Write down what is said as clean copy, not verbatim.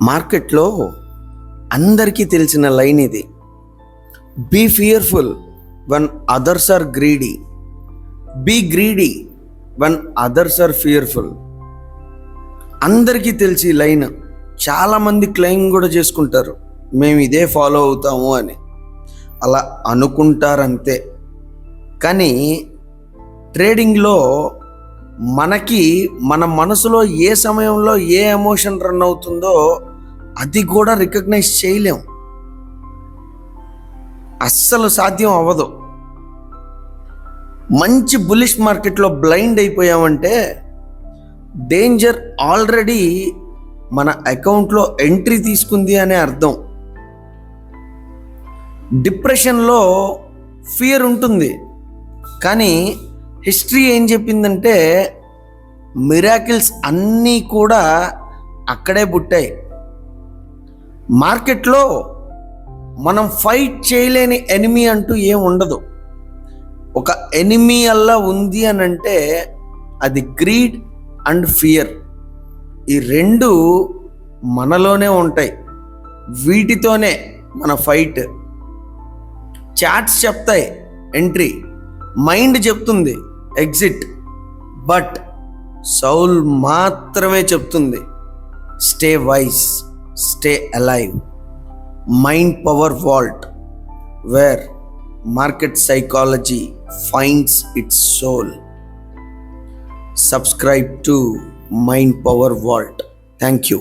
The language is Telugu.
మార్కెట్లో అందరికీ తెలిసిన లైన్ ఇది. Be fearful when others are greedy, be greedy when others are fearful. అందరికీ తెలిసి లైన్. చాలామంది క్లెయిమ్ కూడా చేసుకుంటారు, మేము ఇదే ఫాలో అవుతాము అని. అలా అనుకుంటారంతే. కానీ ట్రేడింగ్లో మనకి మన మనసులో ఏ సమయంలో ఏ ఎమోషన్ రన్ అవుతుందో అది కూడా రికగ్నైజ్ చేయలేం, అస్సలు సాధ్యం అవ్వదు. మంచి బులిష్ మార్కెట్లో బ్లైండ్ అయిపోయామంటే డేంజర్ ఆల్రెడీ మన అకౌంట్లో ఎంట్రీ తీసుకుంది అనే అర్థం. డిప్రెషన్లో ఫియర్ ఉంటుంది, కానీ హిస్టరీ ఏం చెప్పిందంటే మిరాకిల్స్ అన్నీ కూడా అక్కడే పుట్టాయి. మార్కెట్లో మనం ఫైట్ చేయలేని ఎనిమీ అంటూ ఏం ఉండదు. ఒక ఎనిమీ అలా ఉంది అని అంటే అది గ్రీడ్ అండ్ ఫియర్. ఈ రెండు మనలోనే ఉంటాయి, వీటితోనే మన ఫైట్. చాట్స్ చెప్తాయి ఎంట్రీ, మైండ్ చెప్తుంది ఎగ్జిట్, బట్ సౌల్ మాత్రమే చెప్తుంది stay wise, stay alive. Mind power vault, where market psychology finds its soul. Subscribe to Mind Power Vault. Thank you.